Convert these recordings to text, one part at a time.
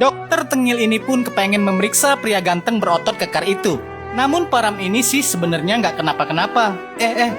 Dokter tengil ini pun kepengen memeriksa pria ganteng berotot kekar itu. Namun Param ini sih sebenarnya nggak kenapa-kenapa.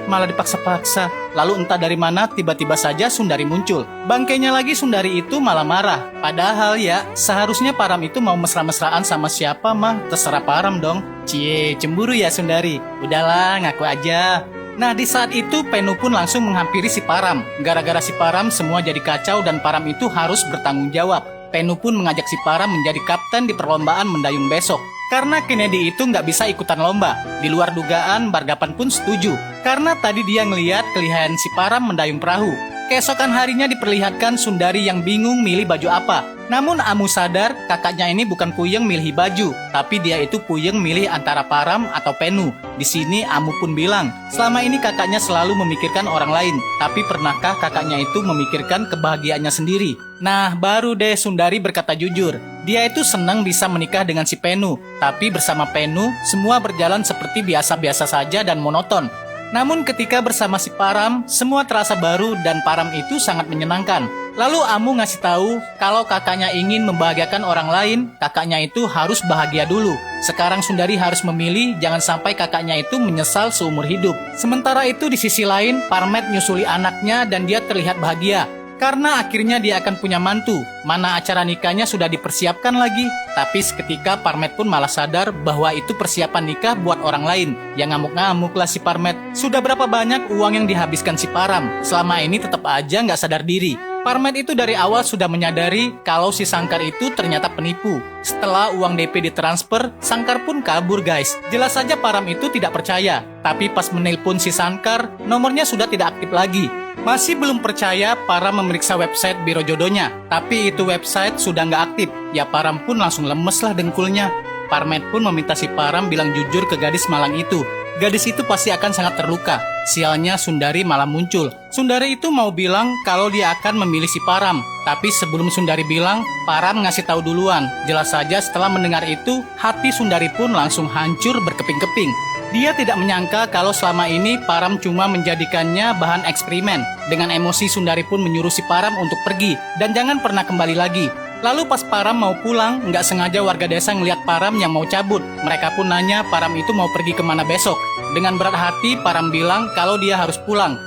Malah dipaksa-paksa. Lalu entah dari mana tiba-tiba saja Sundari muncul. Bangkainya lagi Sundari itu malah marah. Padahal ya, seharusnya Param itu mau mesra-mesraan sama siapa mah terserah Param dong. Cie, cemburu ya Sundari. Udahlah, ngaku aja. Nah, di saat itu Penu pun langsung menghampiri si Param. Gara-gara si Param semua jadi kacau dan Param itu harus bertanggung jawab. Penu pun mengajak si Param menjadi kapten di perlombaan mendayung besok. Karena Kennedy itu nggak bisa ikutan lomba. Di luar dugaan, Bargapan pun setuju. Karena tadi dia ngeliat kelihayan si Param mendayung perahu. Keesokan harinya diperlihatkan Sundari yang bingung milih baju apa. Namun Amu sadar kakaknya ini bukan puyeng milih baju, tapi dia itu puyeng milih antara Param atau Penu. Di sini Amu pun bilang, selama ini kakaknya selalu memikirkan orang lain, tapi pernahkah kakaknya itu memikirkan kebahagiaannya sendiri? Nah, baru deh Sundari berkata jujur. Dia itu senang bisa menikah dengan si Penu, tapi bersama Penu semua berjalan seperti biasa-biasa saja dan monoton. Namun ketika bersama si Param, semua terasa baru dan Param itu sangat menyenangkan. Lalu Amu ngasih tahu kalau kakaknya ingin membahagiakan orang lain, kakaknya itu harus bahagia dulu. Sekarang Sundari harus memilih jangan sampai kakaknya itu menyesal seumur hidup. Sementara itu di sisi lain, Parmet nyusuli anaknya dan dia terlihat bahagia. Karena akhirnya dia akan punya mantu, mana acara nikahnya sudah dipersiapkan lagi. Tapi seketika Parmet pun malah sadar bahwa itu persiapan nikah buat orang lain. Yang ngamuk-ngamuk lah si Parmet. Sudah berapa banyak uang yang dihabiskan si Param, selama ini tetap aja nggak sadar diri. Parmet itu dari awal sudah menyadari kalau si Sangkar itu ternyata penipu. Setelah uang DP ditransfer, Sangkar pun kabur guys. Jelas saja Param itu tidak percaya. Tapi pas menelpon si Sangkar, nomornya sudah tidak aktif lagi. Masih belum percaya, Param memeriksa website biro jodohnya. Tapi itu website sudah nggak aktif. Ya Param pun langsung lemes lah dengkulnya. Parmet pun meminta si Param bilang jujur ke gadis malang itu. Gadis itu pasti akan sangat terluka. Sialnya Sundari malah muncul. Sundari itu mau bilang kalau dia akan memilih si Param. Tapi sebelum Sundari bilang, Param ngasih tahu duluan. Jelas saja setelah mendengar itu, hati Sundari pun langsung hancur berkeping-keping. Dia tidak menyangka kalau selama ini Param cuma menjadikannya bahan eksperimen. Dengan emosi Sundari pun menyuruh si Param untuk pergi dan jangan pernah kembali lagi. Lalu pas Param mau pulang, nggak sengaja warga desa ngeliat Param yang mau cabut. Mereka pun nanya Param itu mau pergi kemana besok. Dengan berat hati, Param bilang kalau dia harus pulang.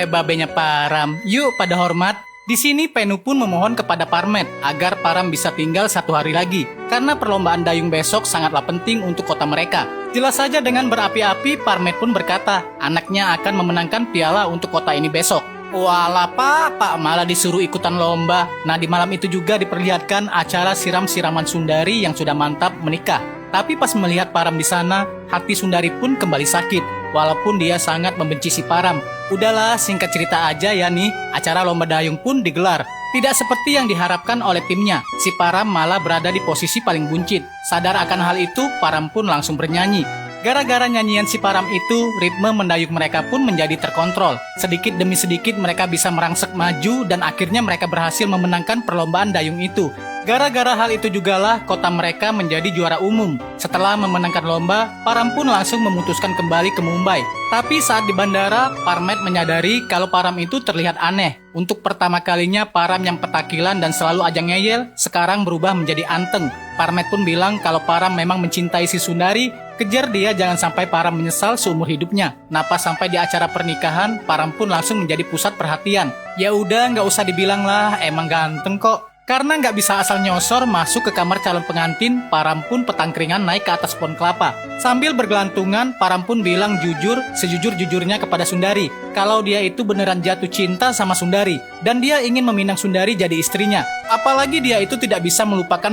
Babenya Param, yuk pada hormat. Di sini Penu pun memohon kepada Parmet agar Param bisa tinggal 1 hari lagi. Karena perlombaan dayung besok sangatlah penting untuk kota mereka. Jelas saja dengan berapi-api, Parmet pun berkata anaknya akan memenangkan piala untuk kota ini besok. Walah pak malah disuruh ikutan lomba. Nah di malam itu juga diperlihatkan acara siram-siraman Sundari yang sudah mantap menikah. Tapi pas melihat Param di sana, hati Sundari pun kembali sakit. Walaupun dia sangat membenci si Param. Udahlah singkat cerita aja ya nih, acara lomba dayung pun digelar. Tidak seperti yang diharapkan oleh timnya, si Param malah berada di posisi paling buncit. Sadar akan hal itu, Param pun langsung bernyanyi. Gara-gara nyanyian si Param itu, ritme mendayung mereka pun menjadi terkontrol. Sedikit demi sedikit mereka bisa merangsek maju dan akhirnya mereka berhasil memenangkan perlombaan dayung itu. Gara-gara hal itu jugalah kota mereka menjadi juara umum. Setelah memenangkan lomba, Param pun langsung memutuskan kembali ke Mumbai. Tapi saat di bandara, Parmet menyadari kalau Param itu terlihat aneh. Untuk pertama kalinya Param yang petakilan dan selalu aja ngeyel, sekarang berubah menjadi anteng. Parmet pun bilang kalau Param memang mencintai si Sundari, kejar dia jangan sampai Param menyesal seumur hidupnya. Nah pas sampai di acara pernikahan, Param pun langsung menjadi pusat perhatian. Ya udah nggak usah dibilang lah, emang ganteng kok. Karena nggak bisa asal nyosor masuk ke kamar calon pengantin, Param pun petangkringan naik ke atas pohon kelapa. Sambil bergelantungan, Param pun bilang jujur, sejujur-jujurnya kepada Sundari. Kalau dia itu beneran jatuh cinta sama Sundari. Dan dia ingin meminang Sundari jadi istrinya. Apalagi dia itu tidak bisa melupakan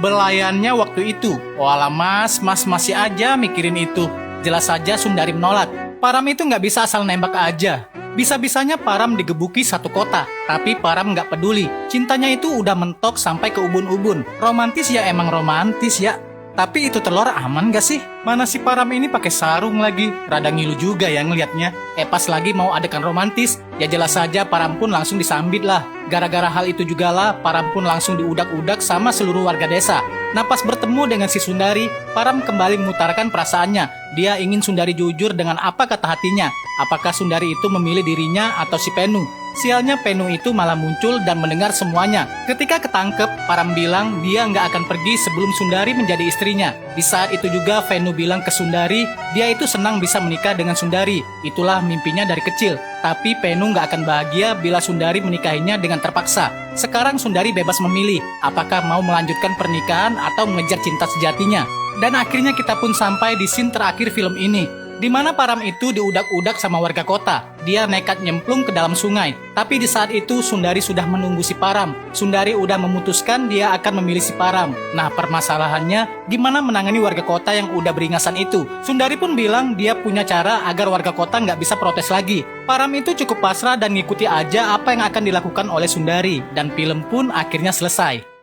belayannya waktu itu. Walah mas masih aja mikirin itu. Jelas saja Sundari menolak. Param itu nggak bisa asal nembak aja. Bisa-bisanya Param digebuki satu kota, tapi Param nggak peduli. Cintanya itu udah mentok sampai ke ubun-ubun. Romantis ya emang romantis ya. Tapi itu telur aman gak sih? Mana si Param ini pakai sarung lagi? Rada ngilu juga ya ngelihatnya. Pas lagi mau adegan romantis, ya jelas saja Param pun langsung disambit lah. Gara-gara hal itu juga lah, Param pun langsung diudak-udak sama seluruh warga desa. Nah pas bertemu dengan si Sundari, Param kembali mengutarakan perasaannya. Dia ingin Sundari jujur dengan apa kata hatinya. Apakah Sundari itu memilih dirinya atau si Penu? Sialnya Penu itu malah muncul dan mendengar semuanya. Ketika ketangkep, Param bilang dia nggak akan pergi sebelum Sundari menjadi istrinya. Di saat itu juga Venu bilang ke Sundari, dia itu senang bisa menikah dengan Sundari. Itulah mimpinya dari kecil. Tapi Penu nggak akan bahagia bila Sundari menikahinya dengan terpaksa. Sekarang Sundari bebas memilih, apakah mau melanjutkan pernikahan atau mengejar cinta sejatinya. Dan akhirnya kita pun sampai di scene terakhir film ini, di mana Param itu diudak-udak sama warga kota. Dia nekat nyemplung ke dalam sungai. Tapi di saat itu Sundari sudah menunggu si Param. Sundari udah memutuskan dia akan memilih si Param. Nah, permasalahannya gimana menangani warga kota yang udah beringasan itu. Sundari pun bilang dia punya cara agar warga kota nggak bisa protes lagi. Param itu cukup pasrah dan ngikuti aja apa yang akan dilakukan oleh Sundari. Dan film pun akhirnya selesai.